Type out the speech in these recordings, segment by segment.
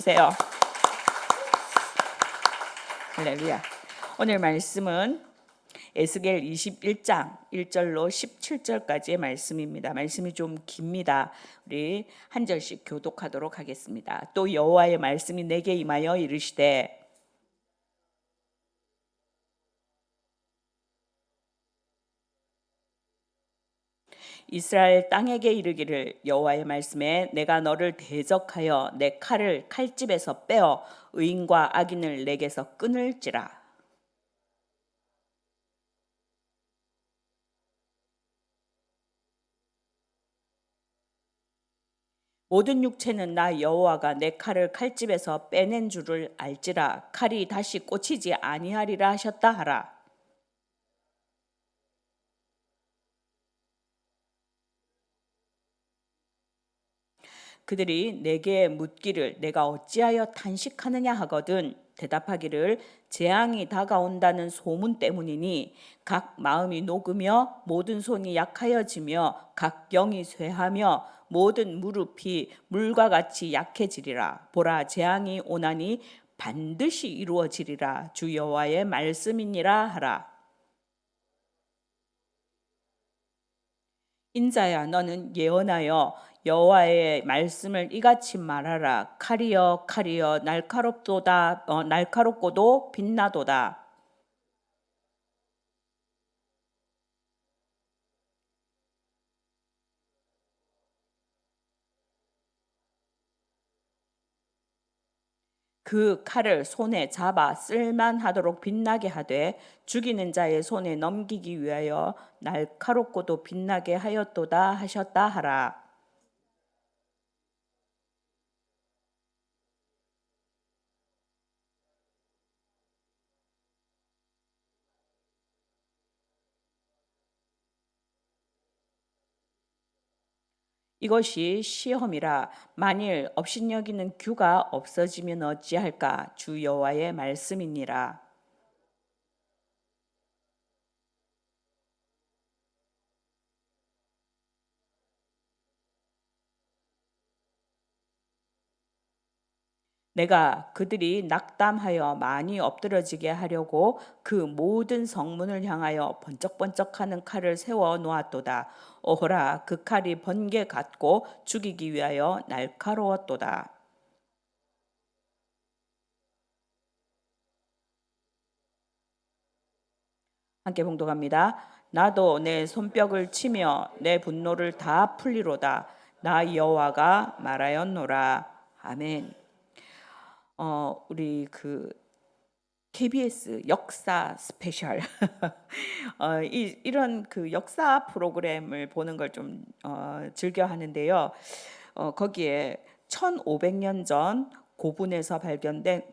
주세요. 할렐루야. 오늘 말씀은 에스겔 21장 1절로 17절까지의 말씀입니다. 말씀이 좀 깁니다. 우리 한 절씩 교독하도록 하겠습니다. 또 여호와의 말씀이 내게 임하여 이르시되 이스라엘 땅에게 이르기를 여호와의 말씀에 내가 너를 대적하여 내 칼을 칼집에서 빼어 의인과 악인을 내게서 끊을지라. 모든 육체는 나 여호와가 내 칼을 칼집에서 빼낸 줄을 알지라. 칼이 다시 꽂히지 아니하리라 하셨다 하라. 그들이 내게 묻기를 내가 어찌하여 탄식하느냐 하거든 대답하기를 재앙이 다가온다는 소문 때문이니 각 마음이 녹으며 모든 손이 약하여지며 각 영이 쇠하며 모든 무릎이 물과 같이 약해지리라. 보라, 재앙이 오나니 반드시 이루어지리라. 주 여호와의 말씀이니라 하라. 인자야, 너는 예언하여 여호와의 말씀을 이같이 말하라. 칼이여 칼이여 날카롭도다 날카롭고도 빛나도다. 그 칼을 손에 잡아 쓸만하도록 빛나게 하되 죽이는 자의 손에 넘기기 위하여 날카롭고도 빛나게 하였도다 하셨다 하라. 이것이 시험이라. 만일 업신여기는 규가 없어지면 어찌할까. 주 여호와의 말씀이니라. 내가 그들이 낙담하여 많이 엎드러지게 하려고 그 모든 성문을 향하여 번쩍번쩍하는 칼을 세워 놓았도다. 오호라, 그 칼이 번개 같고 죽이기 위하여 날카로웠도다. 함께 봉독합니다. 나도 내 손뼉을 치며 내 분노를 다 풀리로다. 나 여호와가 말하였노라. 아멘. 우리 KBS 역사 스페셜 이런 그 역사 프로그램을 보는 걸 좀 즐겨 하는데요. 거기에 1500년 전 고분에서 발견된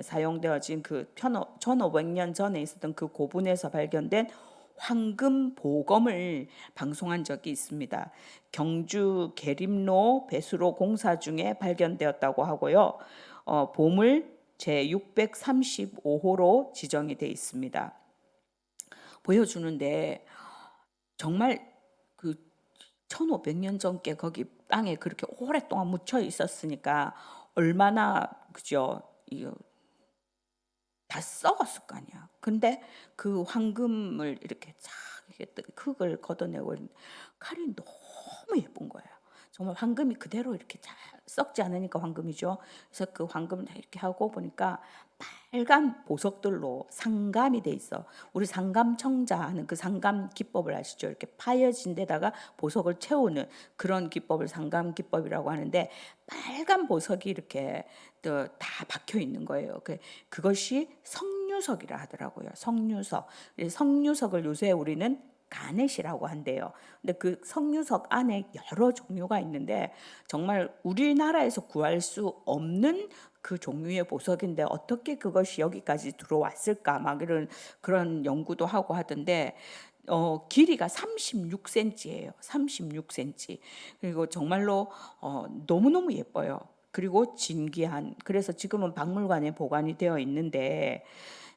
사용되어진 1500년 전에 있었던 그 고분에서 발견된 황금 보검을 방송한 적이 있습니다. 경주 계림로 배수로 공사 중에 발견되었다고 하고요. 보물 제635호로 지정이 돼 있습니다. 보여주는데 정말 그 1500년 전께 거기 땅에 그렇게 오랫동안 묻혀 있었으니까 얼마나 그죠? 다 썩었을 거 아니야. 근데 그 황금을 이렇게 쫙 이렇게 흙을 걷어내고 칼이 너무 예쁜 거예요. 정말 황금이 그대로 이렇게 잘 썩지 않으니까 황금이죠. 그래서 그 황금을 이렇게 하고 보니까 빨간 보석들로 상감이 돼 있어. 우리 상감청자 하는 그 상감 기법을 아시죠? 이렇게 파여진 데다가 보석을 채우는 그런 기법을 상감 기법이라고 하는데 빨간 보석이 이렇게 다 박혀 있는 거예요. 그것이 성유석이라 하더라고요. 성유석. 성유석을 요새 우리는 가넷이라고 한대요. 근데 그 성유석 안에 여러 종류가 있는데 정말 우리나라에서 구할 수 없는 그 종류의 보석인데 어떻게 그것이 여기까지 들어왔을까 막 이런 그런 연구도 하고 하던데 길이가 36cm예요. 36cm. 그리고 정말로 너무너무 예뻐요. 그리고 진귀한. 그래서 지금은 박물관에 보관이 되어 있는데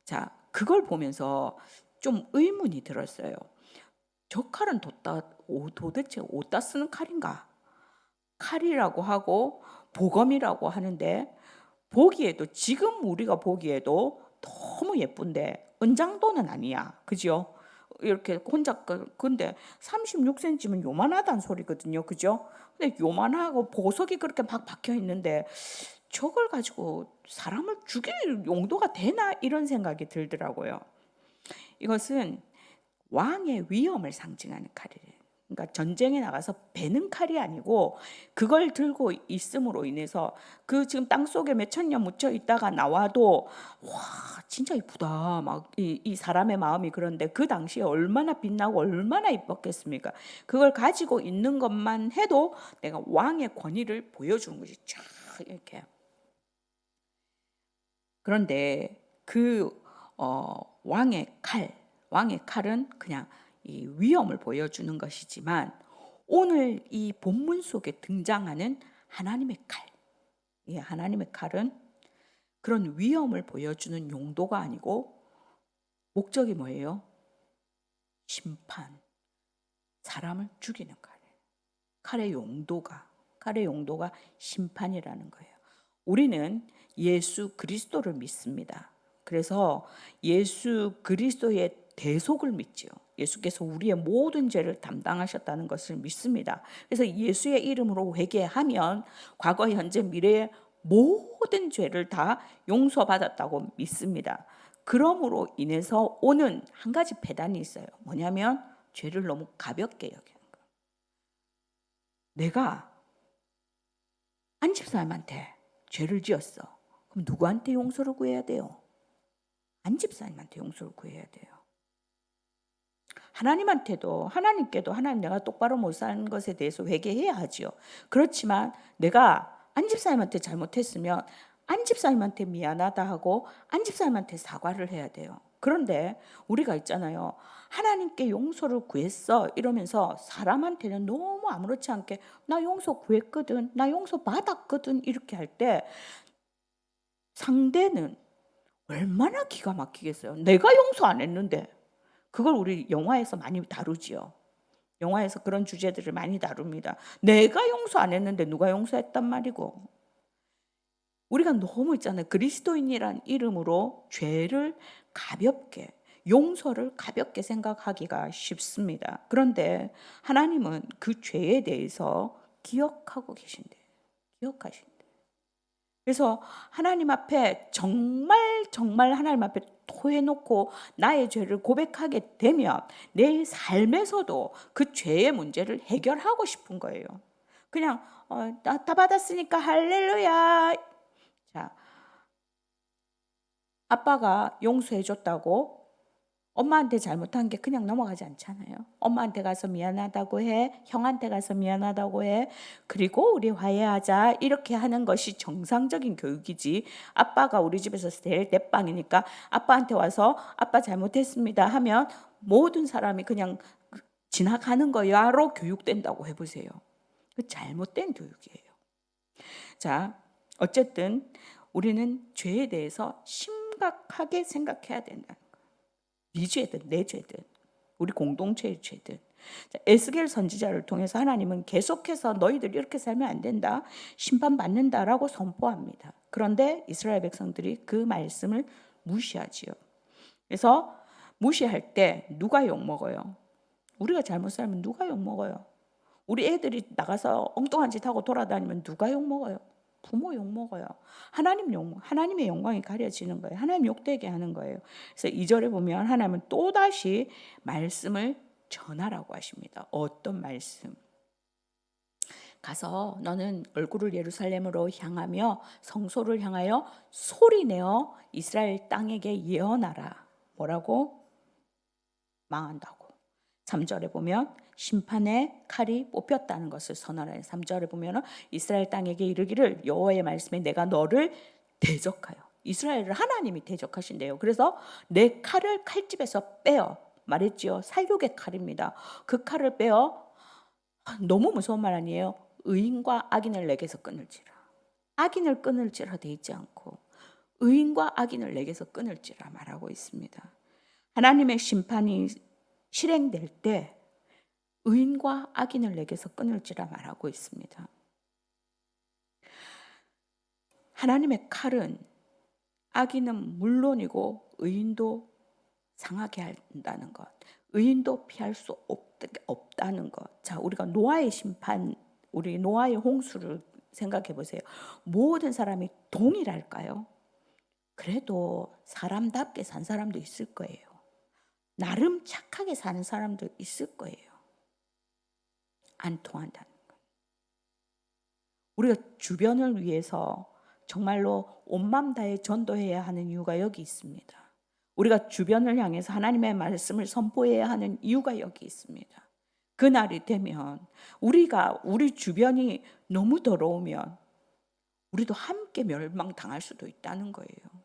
자, 그걸 보면서 좀 의문이 들었어요. 저 칼은 도대체 어디다 쓰는 칼인가? 칼이라고 하고 보검이라고 하는데 보기에도 지금 우리가 보기에도 너무 예쁜데 은장도는 아니야. 그죠? 이렇게 혼자 근데 36cm면 요만하다는 소리거든요. 그죠? 근데 요만하고 보석이 그렇게 막 박혀 있는데 저걸 가지고 사람을 죽일 용도가 되나 이런 생각이 들더라고요. 이것은 왕의 위엄을 상징하는 칼이래요. 그러니까 전쟁에 나가서 베는 칼이 아니고 그걸 들고 있음으로 인해서 그 지금 땅 속에 몇천 년 묻혀 있다가 나와도 와 진짜 이쁘다 막 이 사람의 마음이 그런데 그 당시에 얼마나 빛나고 얼마나 이뻤겠습니까? 그걸 가지고 있는 것만 해도 내가 왕의 권위를 보여주는 것이 쫙 이렇게. 그런데 그 왕의 칼은 그냥 이 위엄을 보여주는 것이지만 오늘 이 본문 속에 등장하는 하나님의 칼, 이 하나님의 칼은 그런 위엄을 보여주는 용도가 아니고 목적이 뭐예요? 심판, 사람을 죽이는 칼이에요. 칼의 용도가 심판이라는 거예요. 우리는 예수 그리스도를 믿습니다. 그래서 예수 그리스도의 대속을 믿지요. 예수께서 우리의 모든 죄를 담당하셨다는 것을 믿습니다. 그래서 예수의 이름으로 회개하면 과거, 현재, 미래의 모든 죄를 다 용서받았다고 믿습니다. 그러므로 인해서 오는 한 가지 배단이 있어요. 뭐냐면 죄를 너무 가볍게 여기는 거예요. 내가 한 집사람한테 죄를 지었어. 그럼 누구한테 용서를 구해야 돼요? 안 집사님한테 용서를 구해야 돼요. 하나님께도 하나님 내가 똑바로 못 사는 것에 대해서 회개해야 하지요. 그렇지만 내가 안 집사님한테 잘못했으면 안 집사님한테 미안하다 하고 안 집사님한테 사과를 해야 돼요. 그런데 우리가 있잖아요. 하나님께 용서를 구했어 이러면서 사람한테는 너무 아무렇지 않게 나 용서 구했거든, 나 용서 받았거든 이렇게 할 때 상대는 얼마나 기가 막히겠어요. 내가 용서 안 했는데. 그걸 우리 영화에서 많이 다루지요. 영화에서 그런 주제들을 많이 다룹니다. 내가 용서 안 했는데 누가 용서했단 말이고. 우리가 너무 있잖아요. 그리스도인이란 이름으로 죄를 가볍게, 용서를 가볍게 생각하기가 쉽습니다. 그런데 하나님은 그 죄에 대해서 기억하고 계신대요. 기억하신대요. 그래서 하나님 앞에 정말 하나님 앞에 토해놓고 나의 죄를 고백하게 되면 내 삶에서도 그 죄의 문제를 해결하고 싶은 거예요. 그냥 나 다 받았으니까 할렐루야. 자, 아빠가 용서해 줬다고 엄마한테 잘못한 게 그냥 넘어가지 않잖아요. 엄마한테 가서 미안하다고 해. 형한테 가서 미안하다고 해. 그리고 우리 화해하자. 이렇게 하는 것이 정상적인 교육이지. 아빠가 우리 집에서 제일 대빵이니까 아빠한테 와서 아빠 잘못했습니다 하면 모든 사람이 그냥 지나가는 거야로 교육된다고 해보세요. 그 잘못된 교육이에요. 자, 어쨌든 우리는 죄에 대해서 심각하게 생각해야 된다는 거예요. 네 죄든 내 죄든 우리 공동체의 죄든. 에스겔 선지자를 통해서 하나님은 계속해서 너희들 이렇게 살면 안 된다, 심판받는다라고 선포합니다. 그런데 이스라엘 백성들이 그 말씀을 무시하지요. 그래서 무시할 때 누가 욕먹어요? 우리가 잘못 살면 누가 욕먹어요? 우리 애들이 나가서 엉뚱한 짓 하고 돌아다니면 누가 욕먹어요? 부모 욕먹어요. 하나님의 영광이 가려지는 거예요. 하나님 욕되게 하는 거예요. 그래서 2절에 보면 하나님은 또다시 말씀을 전하라고 하십니다. 어떤 말씀? 가서 너는 얼굴을 예루살렘으로 향하며 성소를 향하여 소리내어 이스라엘 땅에게 예언하라. 뭐라고? 망한다고. 3절에 보면 심판의 칼이 뽑혔다는 것을 선언해요. 3절에 보면 이스라엘 땅에게 이르기를 여호와의 말씀에 내가 너를 대적하여. 이스라엘을 하나님이 대적하신대요. 그래서 내 칼을 칼집에서 빼어. 말했지요. 살육의 칼입니다. 그 칼을 빼어. 너무 무서운 말 아니에요? 의인과 악인을 내게서 끊을지라. 악인을 끊을지라 돼 있지 않고 의인과 악인을 내게서 끊을지라 말하고 있습니다. 하나님의 심판이 실행될 때 의인과 악인을 내게서 끊을지라 말하고 있습니다. 하나님의 칼은 악인은 물론이고 의인도 상하게 한다는 것, 의인도 피할 수 없다는 것. 자, 우리가 노아의 심판, 우리 노아의 홍수를 생각해 보세요. 모든 사람이 동일할까요? 그래도 사람답게 산 사람도 있을 거예요. 나름 착하게 사는 사람도 있을 거예요. 안 통한다는 거. 우리가 주변을 위해서 정말로 온 마음 다해 전도해야 하는 이유가 여기 있습니다. 우리가 주변을 향해서 하나님의 말씀을 선포해야 하는 이유가 여기 있습니다. 그날이 되면 우리 주변이 너무 더러우면 우리도 함께 멸망당할 수도 있다는 거예요.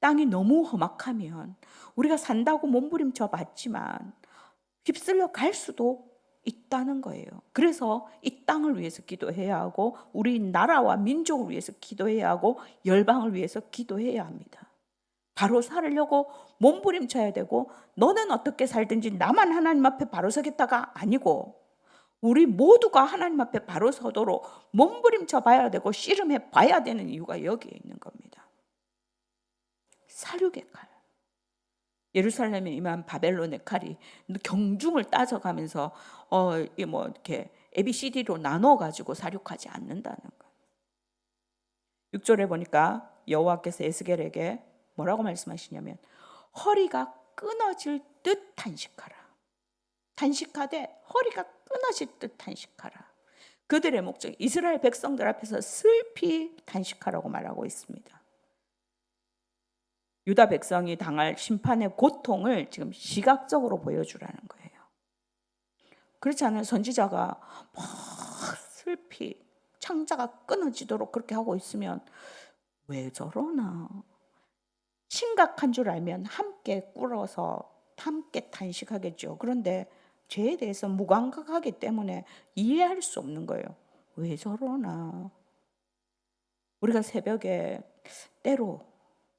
땅이 너무 험악하면 우리가 산다고 몸부림쳐 봤지만 휩쓸려 갈 수도 있다는 거예요. 그래서 이 땅을 위해서 기도해야 하고 우리 나라와 민족을 위해서 기도해야 하고 열방을 위해서 기도해야 합니다. 바로 살려고 몸부림쳐야 되고 너는 어떻게 살든지 나만 하나님 앞에 바로 서겠다가 아니고 우리 모두가 하나님 앞에 바로 서도록 몸부림쳐 봐야 되고 씨름해 봐야 되는 이유가 여기에 있는 겁니다. 사륙의 칼. 예루살렘에 임한 바벨론의 칼이 경중을 따져가면서 이렇게 ABCD로 나눠 가지고 사륙하지 않는다는 거. 6절에 보니까 여호와께서 에스겔에게 뭐라고 말씀하시냐면 허리가 끊어질 듯 탄식하라. 탄식하되 허리가 끊어질 듯 탄식하라. 그들의 목적 이스라엘 백성들 앞에서 슬피 탄식하라고 말하고 있습니다. 유다 백성이 당할 심판의 고통을 지금 시각적으로 보여주라는 거예요. 그렇지 않아요? 선지자가 막 슬피 창자가 끊어지도록 그렇게 하고 있으면 왜 저러나? 심각한 줄 알면 함께 꿇어서 함께 탄식하겠죠. 그런데 죄에 대해서 무감각하기 때문에 이해할 수 없는 거예요. 왜 저러나? 우리가 새벽에 때로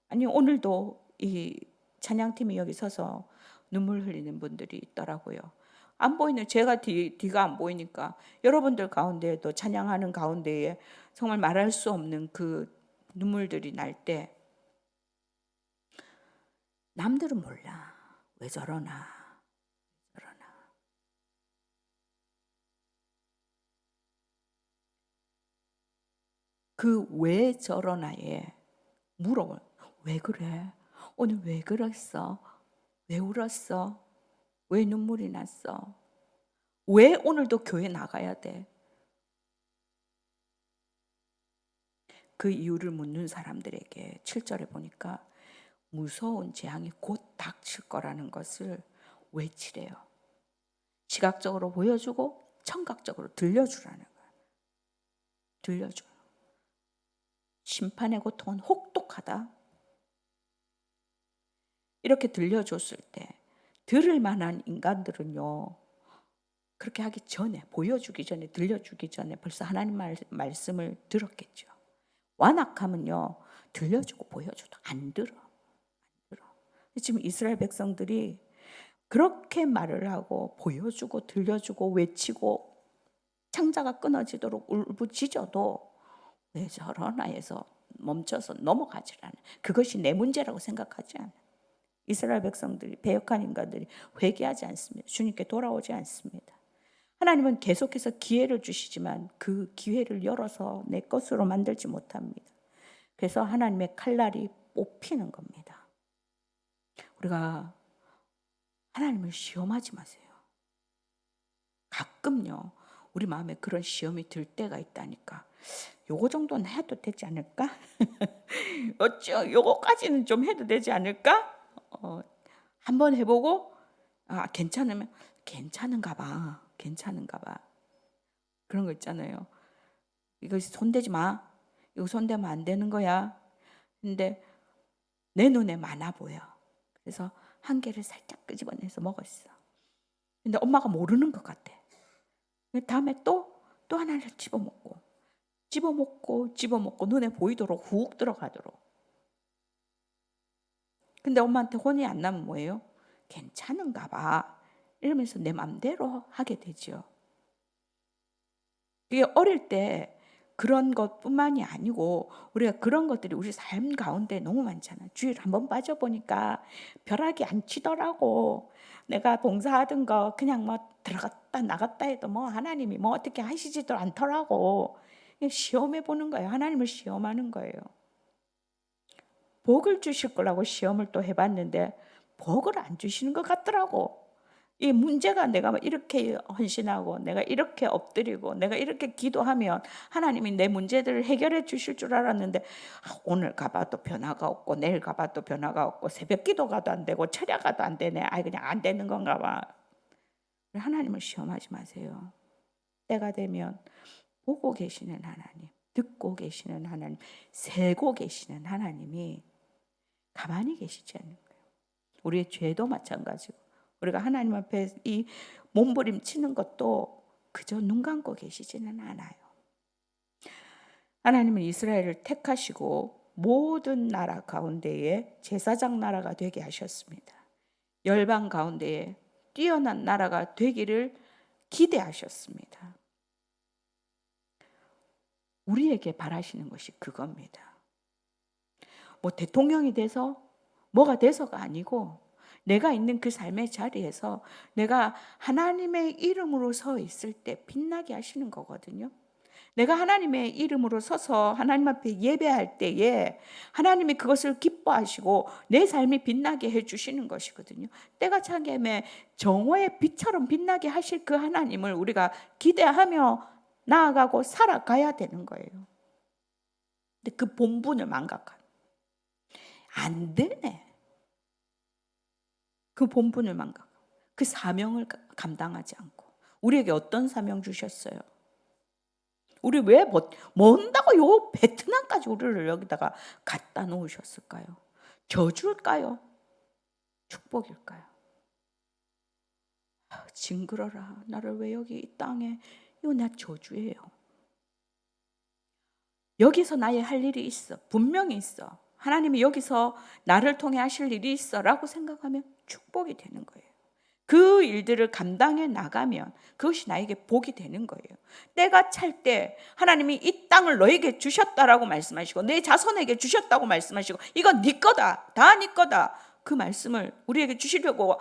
아니 오늘도 이 찬양팀이 여기 서서 눈물 흘리는 분들이 있더라고요. 안 보이는 제가 뒤가 안 보이니까 여러분들 가운데에도 찬양하는 가운데에 정말 말할 수 없는 그 눈물들이 날 때 남들은 몰라. 왜 저러나. 그 왜 저러나에 물어봐요. 왜 그래? 오늘 왜 그랬어? 왜 울었어? 왜 눈물이 났어? 왜 오늘도 교회 나가야 돼? 그 이유를 묻는 사람들에게 7절에 보니까 무서운 재앙이 곧 닥칠 거라는 것을 외치래요. 시각적으로 보여주고 청각적으로 들려주라는 거예요. 들려줘요. 심판의 고통은 혹독하다. 이렇게 들려줬을 때 들을 만한 인간들은요. 그렇게 하기 전에 보여주기 전에 들려주기 전에 벌써 하나님 말씀을 들었겠죠. 완악하면요. 들려주고 보여줘도 안 들어. 지금 이스라엘 백성들이 그렇게 말을 하고 보여주고 들려주고 외치고 창자가 끊어지도록 울부짖어도 왜 저러나 해서 멈춰서 넘어가지 않아요. 그것이 내 문제라고 생각하지 않아요. 이스라엘 백성들이 배역한 인간들이 회개하지 않습니다. 주님께 돌아오지 않습니다. 하나님은 계속해서 기회를 주시지만 그 기회를 열어서 내 것으로 만들지 못합니다. 그래서 하나님의 칼날이 뽑히는 겁니다. 우리가 하나님을 시험하지 마세요. 가끔요 우리 마음에 그런 시험이 들 때가 있다니까. 요거 정도는 해도 되지 않을까? 요거까지는 좀 해도 되지 않을까? 한번 해보고 괜찮으면 괜찮은가 봐. 그런 거 있잖아요. 이거 손대지 마. 이거 손대면 안 되는 거야. 근데 내 눈에 많아 보여. 그래서 한 개를 살짝 끄집어내서 먹었어. 근데 엄마가 모르는 것 같아. 다음에 또 하나를 집어먹고 눈에 보이도록 훅 들어가도록. 근데 엄마한테 혼이 안 나면 뭐예요? 괜찮은가 봐. 이러면서 내 맘대로 하게 되죠. 그게 어릴 때 그런 것뿐만이 아니고 우리가 그런 것들이 우리 삶 가운데 너무 많잖아. 주일 한번 빠져보니까 벼락이 안 치더라고. 내가 봉사하던 거 그냥 뭐 들어갔다 나갔다 해도 뭐 하나님이 뭐 어떻게 하시지도 않더라고. 시험해 보는 거예요. 하나님을 시험하는 거예요. 복을 주실 거라고 시험을 또 해봤는데 복을 안 주시는 것 같더라고. 이 문제가 내가 막 이렇게 헌신하고 내가 이렇게 엎드리고 내가 이렇게 기도하면 하나님이 내 문제들을 해결해 주실 줄 알았는데 오늘 가봐도 변화가 없고 내일 가봐도 변화가 없고 새벽 기도 가도 안 되고 철야 가도 안 되네. 그냥 안 되는 건가 봐. 하나님을 시험하지 마세요. 때가 되면 보고 계시는 하나님, 듣고 계시는 하나님, 세고 계시는 하나님이 가만히 계시지 않는 거예요. 우리의 죄도 마찬가지고 우리가 하나님 앞에 이 몸부림치는 것도 그저 눈 감고 계시지는 않아요. 하나님은 이스라엘을 택하시고 모든 나라 가운데에 제사장 나라가 되게 하셨습니다. 열방 가운데에 뛰어난 나라가 되기를 기대하셨습니다. 우리에게 바라시는 것이 그겁니다. 뭐 대통령이 돼서 뭐가 돼서가 아니고 내가 있는 그 삶의 자리에서 내가 하나님의 이름으로 서 있을 때 빛나게 하시는 거거든요. 내가 하나님의 이름으로 서서 하나님 앞에 예배할 때에 하나님이 그것을 기뻐하시고 내 삶이 빛나게 해주시는 것이거든요. 때가 차게 정오의 빛처럼 빛나게 하실 그 하나님을 우리가 기대하며 나아가고 살아가야 되는 거예요. 근데 그 본분을 망각한 안 되네. 그 본분을 망각, 그 사명을 감당하지 않고 우리에게 어떤 사명 주셨어요? 우리 왜 뭔다고 요 베트남까지 우리를 여기다가 갖다 놓으셨을까요? 저주일까요? 축복일까요? 징그러라. 나를 왜 여기 이 땅에 이거 나 저주예요. 여기서 나의 할 일이 있어. 분명히 있어. 하나님이 여기서 나를 통해 하실 일이 있어라고 생각하면 축복이 되는 거예요. 그 일들을 감당해 나가면 그것이 나에게 복이 되는 거예요. 때가 찰 때 하나님이 이 땅을 너에게 주셨다라고 말씀하시고 내 자손에게 주셨다고 말씀하시고 이건 네 거다. 다 네 거다. 그 말씀을 우리에게 주시려고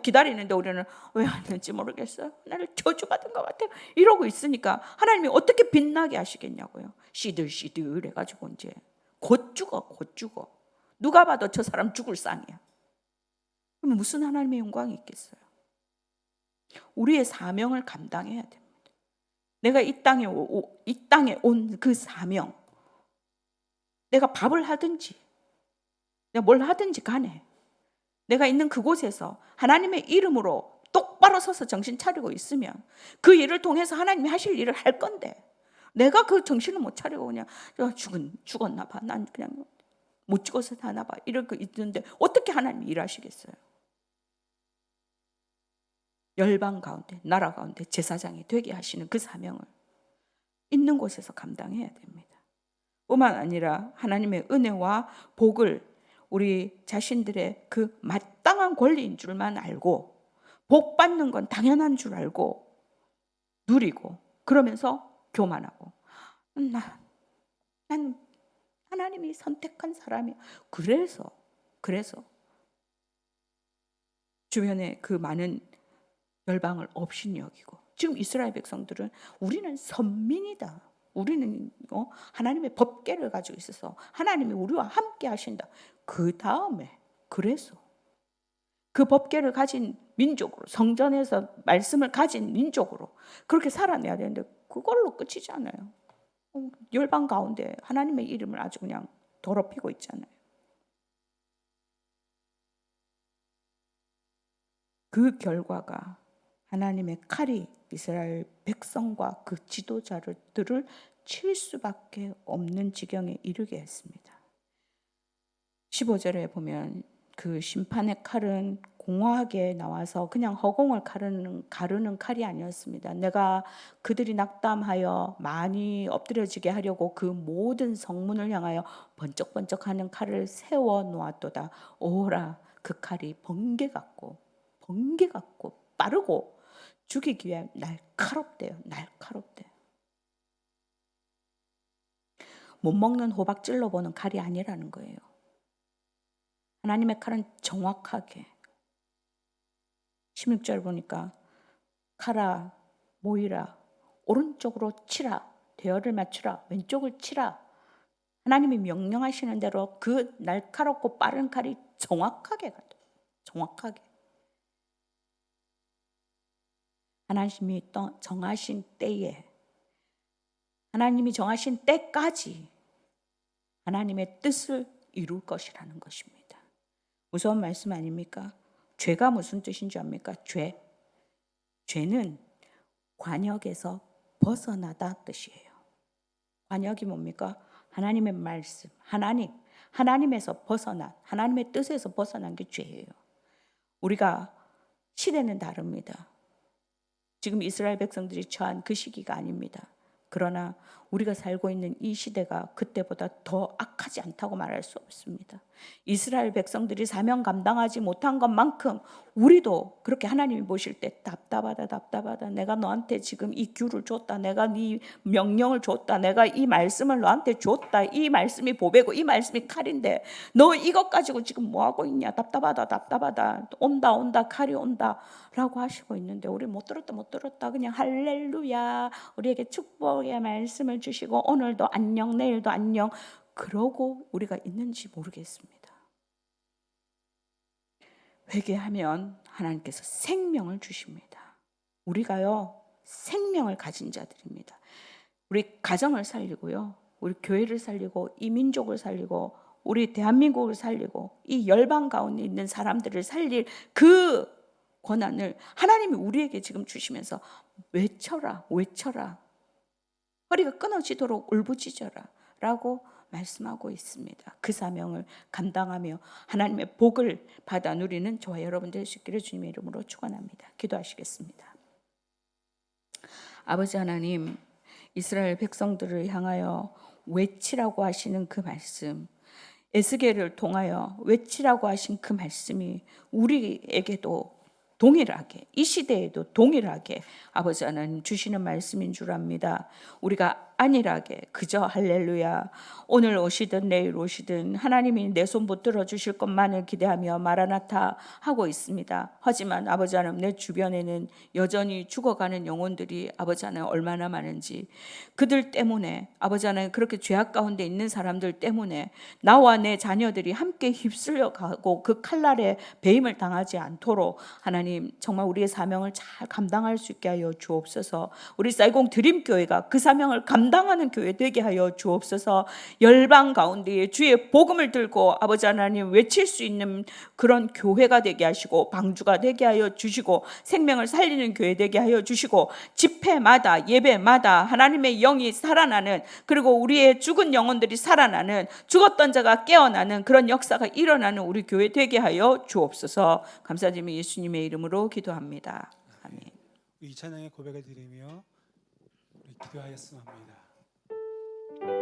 기다리는데 우리는 왜 안 되는지 모르겠어요. 나를 저주받은 것 같아요. 이러고 있으니까 하나님이 어떻게 빛나게 하시겠냐고요. 시들시들 해가지고 이제 곧 죽어. 누가 봐도 저 사람 죽을 상이야. 그럼 무슨 하나님의 영광이 있겠어요? 우리의 사명을 감당해야 됩니다. 내가 이 땅에 온 그 사명, 내가 밥을 하든지 내가 뭘 하든지 간에 내가 있는 그곳에서 하나님의 이름으로 똑바로 서서 정신 차리고 있으면 그 일을 통해서 하나님이 하실 일을 할 건데 내가 그 정신을 못 차리고 그냥 죽었나 봐. 난 그냥 못 죽어서 사나 봐. 이렇게 있는데 어떻게 하나님이 일하시겠어요? 열방 가운데 나라 가운데 제사장이 되게 하시는 그 사명을 있는 곳에서 감당해야 됩니다. 뿐만 아니라 하나님의 은혜와 복을 우리 자신들의 그 마땅한 권리인 줄만 알고 복 받는 건 당연한 줄 알고 누리고 그러면서 교만하고 난 하나님이 선택한 사람이야. 그래서 주변에 그 많은 열방을 업신 여기고 지금 이스라엘 백성들은 우리는 선민이다. 우리는 하나님의 법궤를 가지고 있어서 하나님이 우리와 함께 하신다. 그 다음에 그래서 그 법궤를 가진 민족으로 성전에서 말씀을 가진 민족으로 그렇게 살아내야 되는데 그걸로 끝이지 않아요. 열방 가운데 하나님의 이름을 아주 그냥 더럽히고 있잖아요. 그 결과가 하나님의 칼이 이스라엘 백성과 그 지도자들을 칠 수밖에 없는 지경에 이르게 했습니다. 15절에 보면 그 심판의 칼은 공허하게 나와서 그냥 허공을 가르는 칼이 아니었습니다. 내가 그들이 낙담하여 많이 엎드려지게 하려고 그 모든 성문을 향하여 번쩍번쩍하는 칼을 세워 놓았도다. 오라, 그 칼이 번개 같고 빠르고 죽이기 위해 날카롭대요. 날카롭대. 못 먹는 호박 찔러보는 칼이 아니라는 거예요. 하나님의 칼은 정확하게 16절 보니까 칼아 모이라 오른쪽으로 치라 대열을 맞추라 왼쪽을 치라 하나님이 명령하시는 대로 그 날카롭고 빠른 칼이 정확하게 가요. 정확하게. 하나님이 정하신 때에 하나님이 정하신 때까지 하나님의 뜻을 이룰 것이라는 것입니다. 무서운 말씀 아닙니까? 죄가 무슨 뜻인 줄 압니까? 죄는 관역에서 벗어나다 뜻이에요. 관역이 뭡니까? 하나님의 말씀, 하나님에서 벗어난, 하나님의 뜻에서 벗어난 게 죄예요. 우리가 시대는 다릅니다. 지금 이스라엘 백성들이 처한 그 시기가 아닙니다. 그러나 우리가 살고 있는 이 시대가 그때보다 더 악하지 않다고 말할 수 없습니다. 이스라엘 백성들이 사명 감당하지 못한 것만큼 우리도 그렇게 하나님이 보실 때 답답하다. 내가 너한테 지금 이 규를 줬다. 내가 네 명령을 줬다. 내가 이 말씀을 너한테 줬다. 이 말씀이 보배고 이 말씀이 칼인데 너 이것 가지고 지금 뭐 하고 있냐. 답답하다. 온다 칼이 온다 라고 하시고 있는데 우리 못 들었다. 그냥 할렐루야 우리에게 축복의 말씀을 주시고 오늘도 안녕 내일도 안녕 그러고 우리가 있는지 모르겠습니다. 회개하면 하나님께서 생명을 주십니다. 우리가요 생명을 가진 자들입니다. 우리 가정을 살리고요 우리 교회를 살리고 이 민족을 살리고 우리 대한민국을 살리고 이 열방 가운데 있는 사람들을 살릴 그 권한을 하나님이 우리에게 지금 주시면서 외쳐라 허리가 끊어지도록 울부짖어라 라고 말씀하고 있습니다. 그 사명을 감당하며 하나님의 복을 받아 누리는 저와 여러분 될 수 있기를 주님의 이름으로 축원합니다. 기도하시겠습니다. 아버지 하나님, 이스라엘 백성들을 향하여 외치라고 하시는 그 말씀, 에스겔을 통하여 외치라고 하신 그 말씀이 우리에게도 동일하게 이 시대에도 동일하게 아버지 하나님 주시는 말씀인 줄 압니다. 우리가 안일하게 그저 할렐루야 오늘 오시든 내일 오시든 하나님이 내 손 붙들어 주실 것만을 기대하며 마라나타 하고 있습니다. 하지만 아버지 하나님 내 주변에는 여전히 죽어가는 영혼들이 아버지 하나님 얼마나 많은지 그들 때문에 아버지 하나님 그렇게 죄악 가운데 있는 사람들 때문에 나와 내 자녀들이 함께 휩쓸려 가고 그 칼날에 배임을 당하지 않도록 하나님 정말 우리의 사명을 잘 감당할 수 있게 하여 주옵소서. 우리 쌀공 드림교회가 그 사명을 감당하는 교회 되게 하여 주옵소서. 열방 가운데 주의 복음을 들고 아버지 하나님 외칠 수 있는 그런 교회가 되게 하시고 방주가 되게 하여 주시고 생명을 살리는 교회 되게 하여 주시고 집회마다 예배마다 하나님의 영이 살아나는 그리고 우리의 죽은 영혼들이 살아나는 죽었던 자가 깨어나는 그런 역사가 일어나는 우리 교회 되게 하여 주옵소서. 감사드리며 예수님의 이름으로 기도합니다. 아멘. 이 찬양의 고백을 드리며 우리 기도하였으면 합니다.